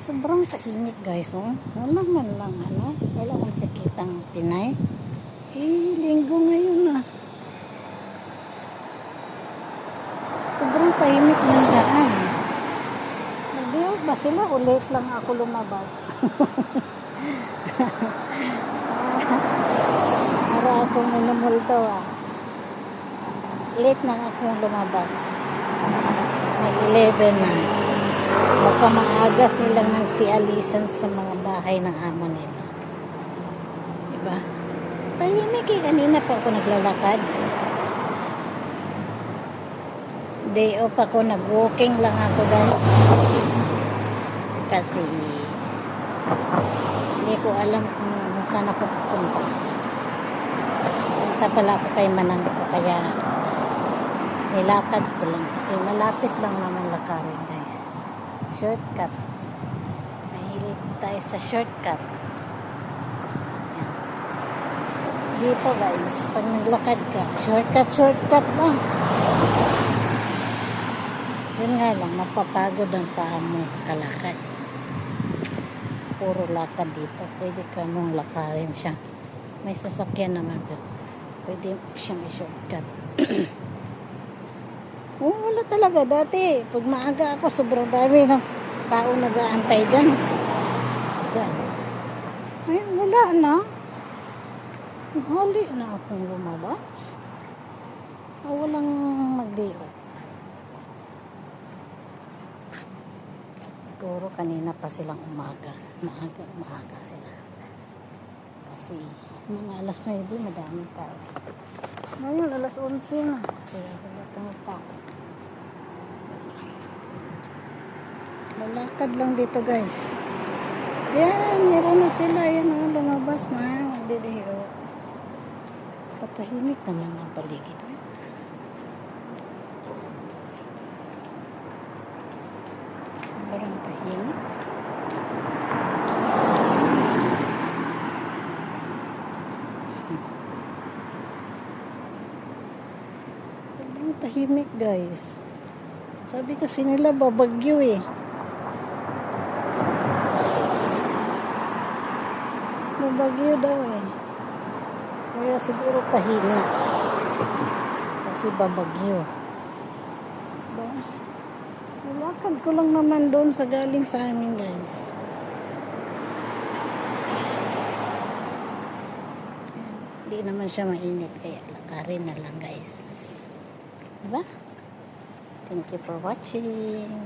Sobrang tahimik guys, oh. Wala man lang wala man nakikitang Pinay. Linggo ngayon na. Sobrang tahimik ng daan. Nagdiyak ba sila? Ulit lang ako lumabas. Para akong minumulto Late na akong lumabas. Mag-11 na. Baka maaga silang nagsialisan sa mga bahay ng amo nila. Diba? Tahimik kanina pa ako naglalakad. Day off ako, nag-walking lang ako guys. Kasi hindi ko alam kung saan ako pupunta. Punta pala ako kay Manang ko, kaya nilakad ko lang kasi malapit lang naman lakarin guys. Shortcut. Mahilig tayo sa shortcut. Yan. Dito guys, pag naglakad ka, shortcut lang. Yun nga lang, mapapagod ang paa mo kalakad. Puro lakad dito. Pwede ka mong lakarin siya. May sasakyan naman. Pwede siyang i-shortcut. Wala talaga dati. Pag maaga ako, sobrang dami ng tao nag-aantay dyan. Ngayon, wala na. Hali na akong lumabas. Walang mag-day-off. Siguro kanina pa silang umaga. Maaga sila. Kasi mga alas 9, madaming tao. Ngayon, alas 11 na. Kaya wala tayong tao. Lalakad lang dito guys. Yan, meron na sila. Yan, lumabas na. Magdidiyo. Patahimik naman ang paligid. Sobrang tahimik. Sobrang tahimik guys. Sabi kasi nila babagyo Babagyo daw Kaya siguro tahimik. Kasi babagyo. Diba? Nilakad ko lang naman doon sa galing sa amin guys. Hindi naman siya mainit kaya lakarin na lang guys. Diba? Thank you for watching.